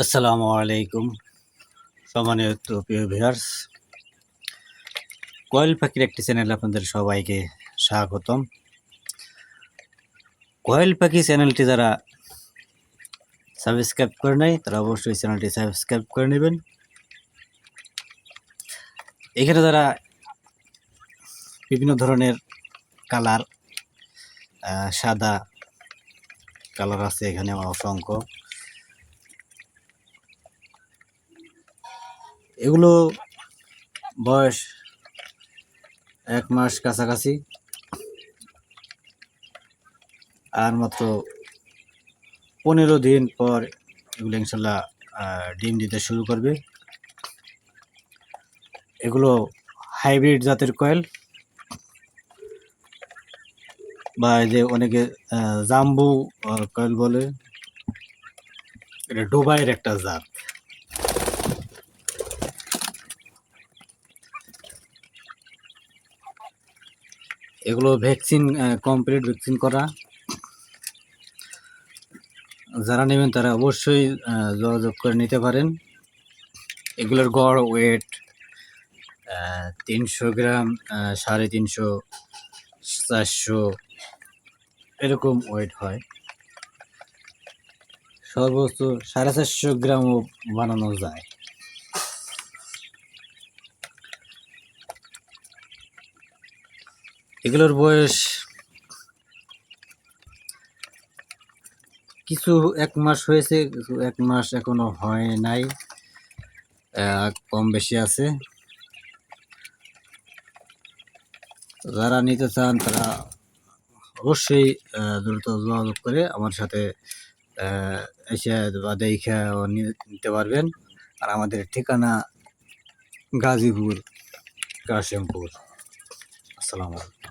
আসসালামু আলাইকুম সম্মানিত প্রিয় ভিউয়ার্স, কোয়েল পাখির একটি চ্যানেলে আপনাদের সবাইকে স্বাগতম। কোয়েল পাখি চ্যানেলটি যারা সাবস্ক্রাইব করে নাই তারা অবশ্যই চ্যানেলটি সাবস্ক্রাইব করে নেবেন। এখানে যারা বিভিন্ন ধরনের কালার, সাদা কালার আছে এখানে অসংখ্য। এগুলো বয়স 1 মাস কাছাকাছি, আর মাত্র 15 দিন পর এগুলো ইনশাল্লাহ ডিম দিতে শুরু করবে। এগুলো হাইব্রিড জাতের কোয়েল, বা এই যে অনেকে জাম্বু কোয়েল বলে। এটা ডুবাইয়ের একটা জাত। এগুলো ভ্যাকসিন কমপ্লিট ভ্যাকসিন করা। যারা নেবেন তারা অবশ্যই যোগাযোগ করে নিতে পারেন। এগুলোর গড় ওয়েট 300 গ্রাম, 350, 400 এরকম ওয়েট হয়। সর্বোচ্চ 450 গ্রামও বানানো যায়। এগুলোর বয়স কিছু 1 মাস হয়েছে, কিছু 1 মাস এখনো হয় নাই, কম বেশি আছে। যারা নিতে চান তারা অবশ্যই দ্রুত যোগাযোগ করে আমার সাথে এসে বা দেখে নিতে পারবেন। আর আমাদের ঠিকানা গাজীপুর, কাশিমপুর। আসসালামু আলাইকুম।